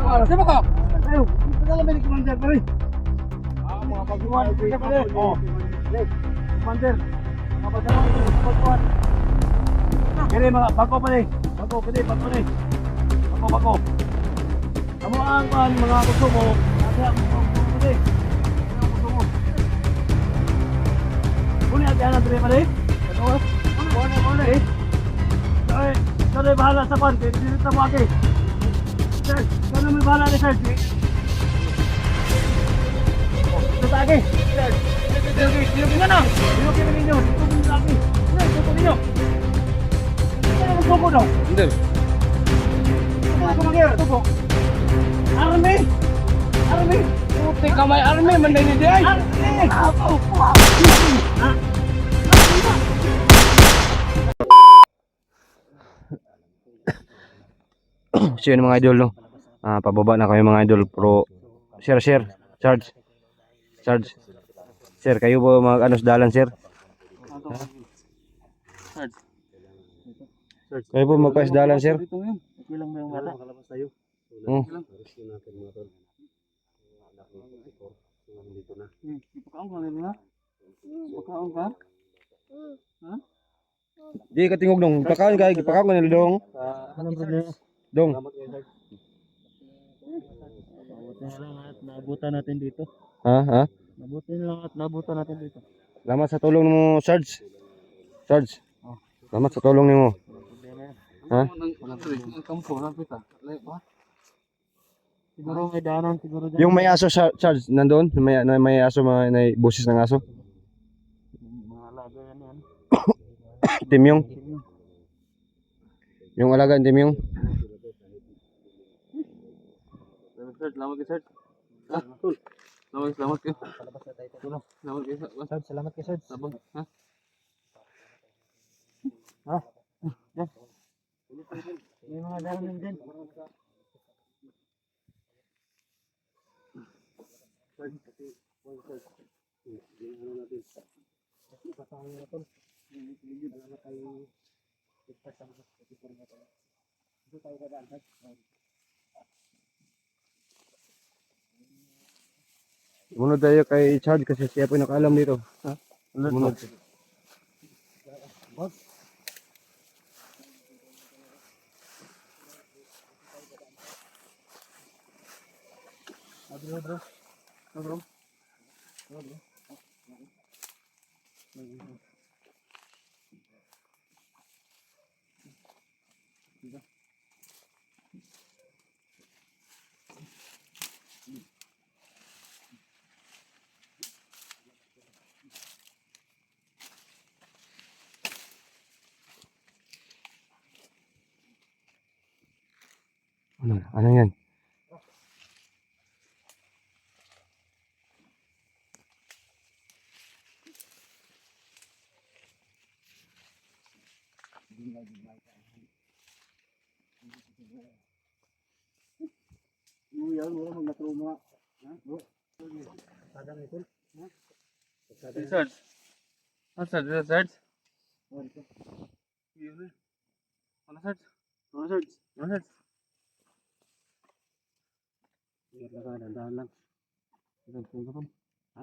Siapa kau? Ayo, kita dalam ini komandan pare. Mga pagkuhan, kita pare. Oh. Komandan. Mga pagkuhan. Kini mga bako pare. Bako pare, bako pare. Bako. Kamu ang mga gusto mo. Kaya mo pare. Boleh aja pare pare. Boleh. Sorry, bahala sa pan. Dito mo ate. Sir, kano may bahala ni sir? Ito sa akin. Sir, dinugin na. Dinugin na ninyo. Dinugin na akin. Dinugin ninyo. Ano ang suko daw? Hindi. Ano ang kumagir? Suko. Army! Army! Puti ka may army. Manday ni Day. Army! Ha? So yun mga idol, no? Pababa na kayo mga idol. Pro share, charge. Sir, kayo po mag ano sa dalan, sir? Kayo po magpasdalan, sir? Ilang ba yung bata? Kalabas tayo. Ipakaon ka nila? Ipakaon ka? Ha? Di katingog dong. Pakaon ka nila dong. Anong problema? Dong. Mabuti na lang at naabutan natin dito. Ha? Mabuti na lang at naabutan natin dito. Salamat sa tulong mo, Sarge. Salamat sa tulong nimo. Ha? Ang kampo lang kita. Siguro may daanan siguro dyan. Yung may aso, Sarge, nandoon? May aso, may boses ng aso? Mga alaga yan. Timyong? Yung alaga, Timyong? Selamat ke Sir. Selamat ke. Selamat ke Sir. Selamat ke Sir. Sabang. Ha? Ha? Yan. May mga daanan dyan. Munod tayo kay Charge kasi siya po yung nakaalam dito. Ha? Munod. Bro. Ano yan? Search. Search. Mana search? Biar lang dandan lang. Ha?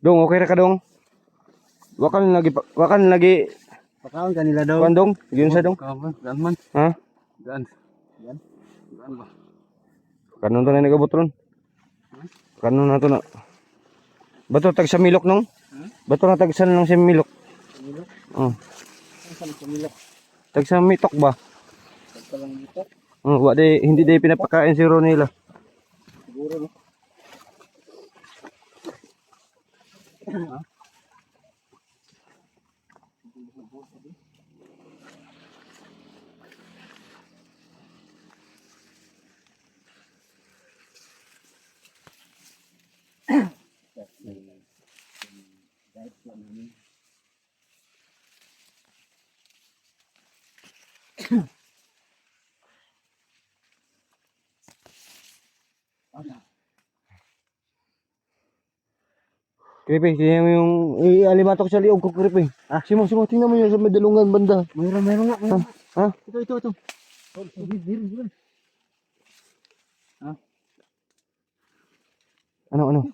Dong, okay ra ka dong? Wakan lagi Pakaon kanila daw. kuan dong, yun sa dong. Gaan man. Ha? Gaan ba? Kanon to na nagabutron. Kanon na to na. Bato tag sa milok nong? Bato na tag sa nang sa milok. Milok? Oh. Saan sa milok? Tag sa mitok ba? Pagka lang dito. Hindi day pinapakain si Ronila. Siguro no. Creepy, tingnan mo yung alimatok sa liog ko, creepy. Simo, tingnan mo yun sa medalungan banda. Mayroon nga. Ha? Ito. Meron. Ano?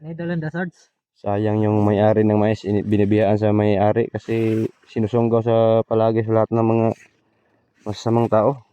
Netherlands Hazards. Sayang yung may-ari ng mais, binibiyaan sa may-ari kasi sinusunggaw sa palagi sa lahat ng mga masasamang tao.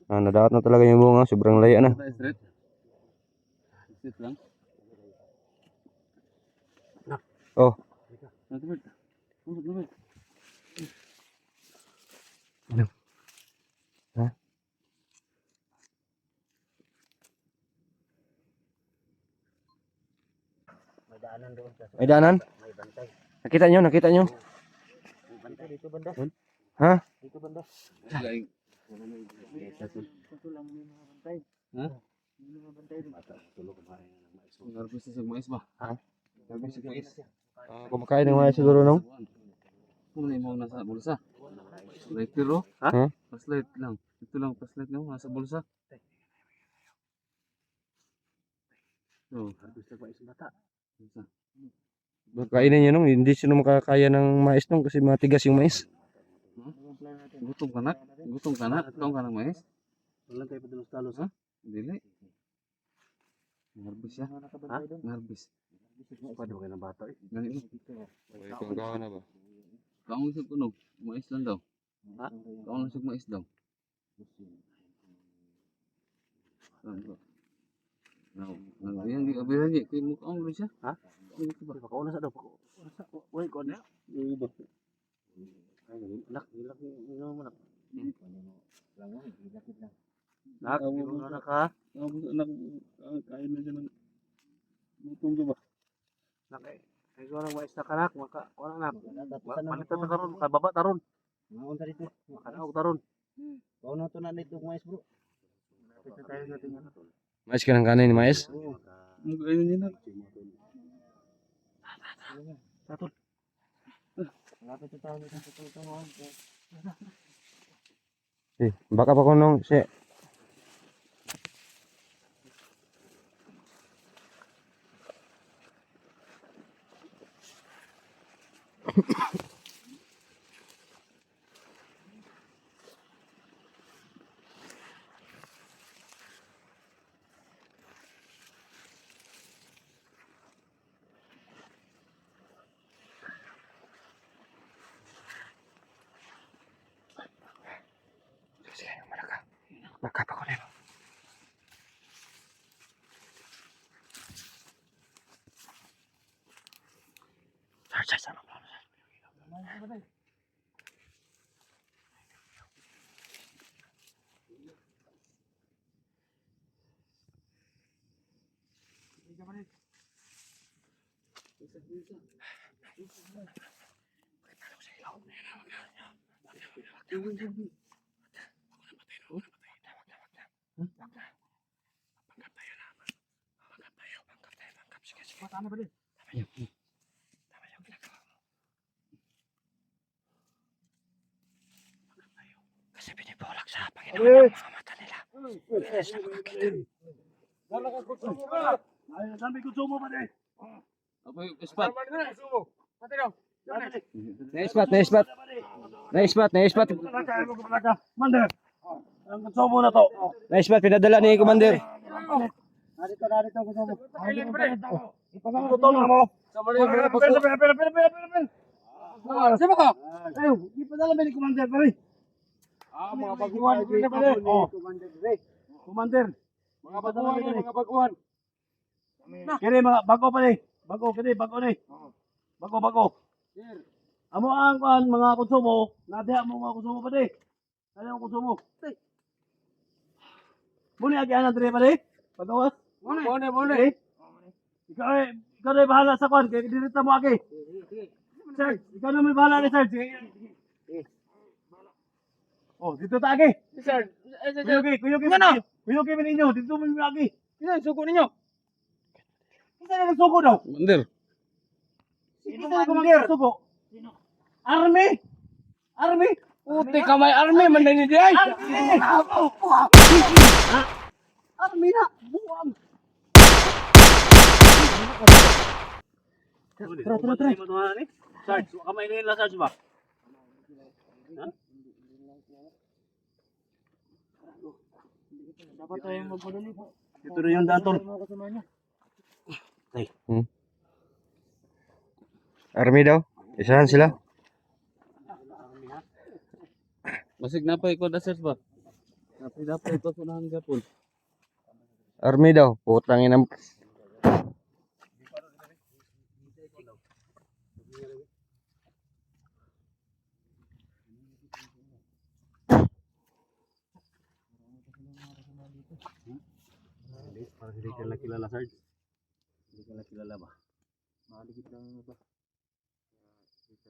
Nadaot na talaga yung bunga, sobrang laya na. Straight lang. Oh, ha? May daanan doon. May daanan? May bantay. Nakita nyo? May bantay dito banda. Ha? Dito banda. Ito lang may mga bantay. Ha? May mga bantay doon. Tulog kumain ng mais. Harvest sa mais ba? Ha? Harvest sa mais. Kumakain ng mais siguro nung? Kung mo nasa bulsa. Light pero, Ha? Flashlight lang. Ito lang flashlight lang nasa bulsa. Oh, Harvest sa mais bata. bulsa. Kainin nyo nung, hindi sino makakaya ng mais nung kasi matigas yung mais. Gutom ka na? Gutom ka na? Gutom ka ng mais? Wala tayo padalos-talos Ha? Dili. Harvest siya. nakabantay doon. Harvest. Pwede mo kayo ng bata eh. Ganito. Kung gawa na ba? Kaong isip ko no. Mais lang daw. Ha? Kaong isip mais daw. Ano? Yan di abiran di kay mukha mo rin siya. Ha? Ito ba? Pakauna sa daw. Pakauna sa. Uy, ko na. Iba. Nak, ilak mo nak. Nak, ilak na ka. Anak kain na siya ng gutom ka ba? Nak, ay ko nang mais na kanak. Wala nak. Manita ta karon, kababa taron. Maon ta dito. Makanaog taron. Kau na to na nito mais bro. Kita tayo natin ano. Mais ka ng kanin, mais? Ang kain niya na. Taton. Lapit tayo dito sa tulungan. Baka pa ko nung, baka pa ko na. Kasi pinipolak sa Panginoon ang mga mata nila. Sabi ko sumo pa din. Apa yung spot? Naispat. Mander. Ang sumo na to. Naispat, pinadala ni Commander. Narito ko sumo. Ipagkakutol na mo. Pera. Sino ka? Ayo, ipadala ba ni Commander pare? Mga baguhan, Commander. Mga baguhan. Kini mga bago pa ni. Bago ni. Bago. Amo ang mga konsumo, nadiha mo mga konsumo pa di. Ano ang konsumo? Muna agianan dire pa di. Pagawas. Muna. Ikaw na bahala sa kwan, kaya dirita mo agi. Sir, ikaw na may bahala ni Sir. Oh, dito ta agi. Sir, Kuyugi ninyo, dito mo agi. Isa suko ninyo. Isa na nagsuko daw. Commander. Isa na Commander suko. Army. Puti ka may army man din di ay. Army na! Buwang! Tara. Sarge, kamay nila Sarge ba? Dapat tayong magpadali po. Ito rin yung daan tol. Army daw. Isahan sila. Masig na pa ikaw na Sarge ba? Napay ikaw sa unahan gapon. Army daw. Putang ina. Para hindi ka lang kilala Sarge. Hindi ka lang kilala ba? Mahaligid lang ba?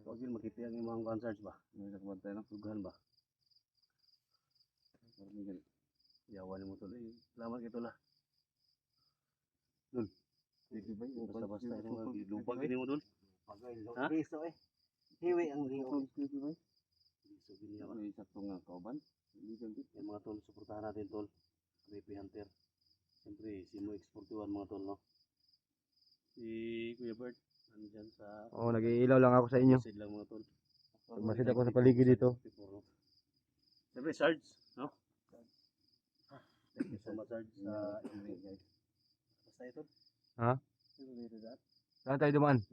Huwag yun makita yung mga kuhan Sarge ba? May nakabad tayo ng tugahan ba? Yawan mo tol. Salamat kay tol ah. Dul. Basta-basta ito. Lupa gini mo dul. Ha? Piso eh. Hiwi ang liho. So gini ako. May sakto nga kauban. Yung mga tol, suportahan natin tol. Creepy Hunter. Siyempre, si Mo X41 mga tol, no? Si Kuya Bert, nandyan sa... Oo, nag-iilaw lang ako sa inyo. Masid lang mga tol. Masid ako sa paligid dito. Siyempre, Sarge, no? Thank you so much, Sarge, sa invite, guys. Basta ito. Ha? Saan tayo dumaan?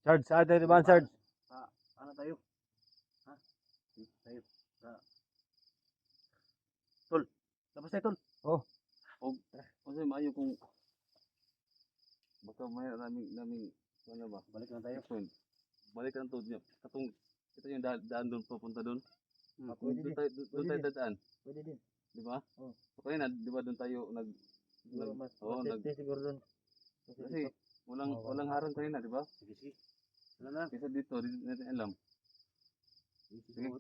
Sarge, saan tayo dumaan, Sarge? Ano tayo? Ha? Tayo. Tol, labas tayo, tol. Oh. Kasi maayo kung baka may naming ano ba? Balik na tayo. Balik ang to niya. Katong ito yung daan doon papunta doon. Pwede Doon din. tayo Pwede din. dadaan. Pwede din. Di ba? Oo. Okay na, di ba doon tayo Siguro mas oo, safety siguro doon. kasi walang harang kanina, di ba? Sige. Ano na? Kasi dito, di natin alam. Sige.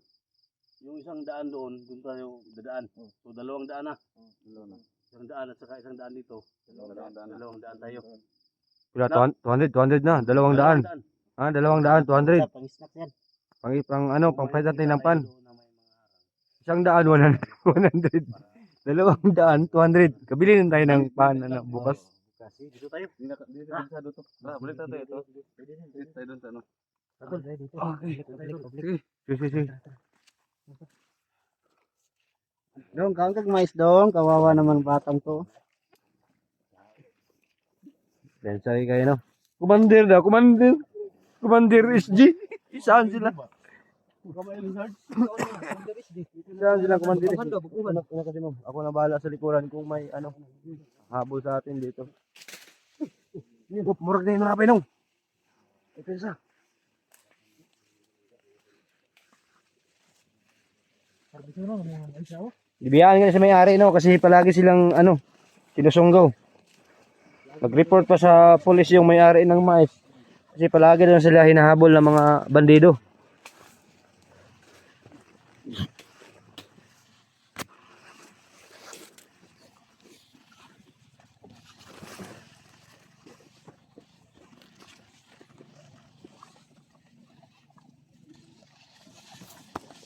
Yung isang daan doon tayo dadaan. So, dalawang daan na. Isang daan at saka isang daan dito. Dalawang daan tayo. Pila, 200 na. 200. Ha, 200, 200. Pang-snack yan. Pang pang flight natin ng pan. Isang daan, 100. 200, 200. Kabili din tayo ng pan bukas. Kasi dito tayo. Di na kabisado to. Balik tayo ito. Dito tayo doon sa ano. Sige. Dong, kangkag mais dong. Kawawa naman batang to. Pensay kayo, no? Commander daw, Commander. Commander SG. Isaan sila? Isaan sila, Commander SG. Ano kasi mo? Ako na bahala sa likuran kung may habol sa atin dito. Murag na yung narapay nung. Ito isa. Ibiyaan nga sa may-ari, no? Kasi palagi silang sinusunggaw. Mag-report pa sa pulis yung may-ari ng mais. Kasi palagi doon sila hinahabol ng mga bandido.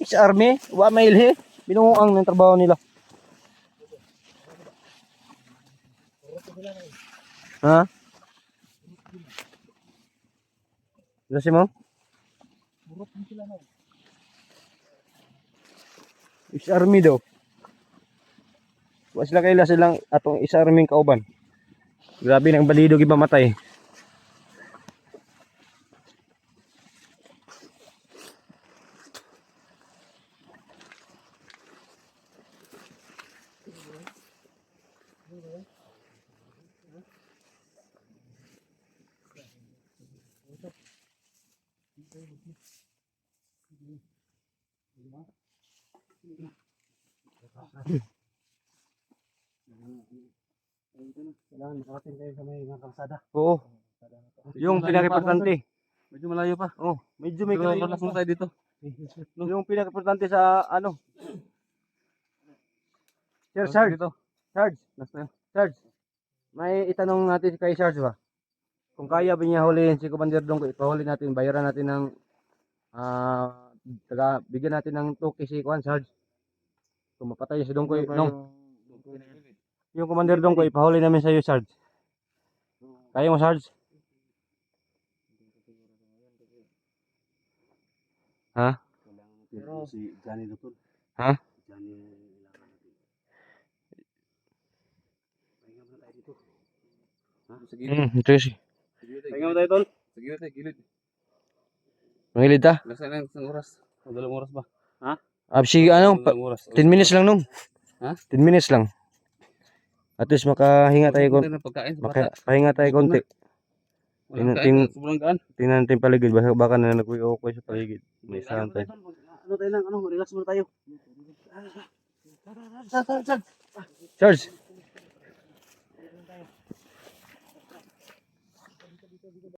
Sa army, wa mailhi. Binuang ng trabaho nila. Ha? Kasi mo? Is army daw. Wa sila kaila silang atong isa arming kauban. Grabe nang balido giba matay. Kailangan makarating tayo sa may mga kalsada. Oo. Yung pinaka-importante. Medyo malayo pa. Oh, medyo may Pero kayo. relax lang tayo dito. Yung pinaka-importante sa Sir Sarge. Dito. Sarge. Last tayo. Sarge. May itanong natin kay Sarge ba? Kung kaya ba niya hulihin si Commander Dong, ipahuli natin, bayaran natin ng bigyan natin ng toke si Kwan, Sarge. Kung mapatay si Dongkoy, no. Yung commander Dongkoy, ipahuli namin sa iyo, Sarge. Kaya mo, Sarge? Ha? Pero si Johnny Lutol. Ha? Johnny ilangan natin. Pahinga muna tayo dito. Sa gilid. Tracy. Pahinga muna tayo, Tol. Sa gilid tayo, gilid. Mangilid ta? Nasa lang isang oras. O 2 oras ba? Sige, ano, 2 oras. 10 minutes lang nung. Ha? 10 minutes lang. At least makahinga tayo konti. ng pagkain sa bata. Makahinga tayo konti. Walang Ting- kain, sobrang gaan. Tingnan natin yung paligid. Baka na nag-uwi-okay sa paligid. May Pahinga sound muna tayo. tayo, Tol. Ano tayo lang, relax muna tayo. Sarge!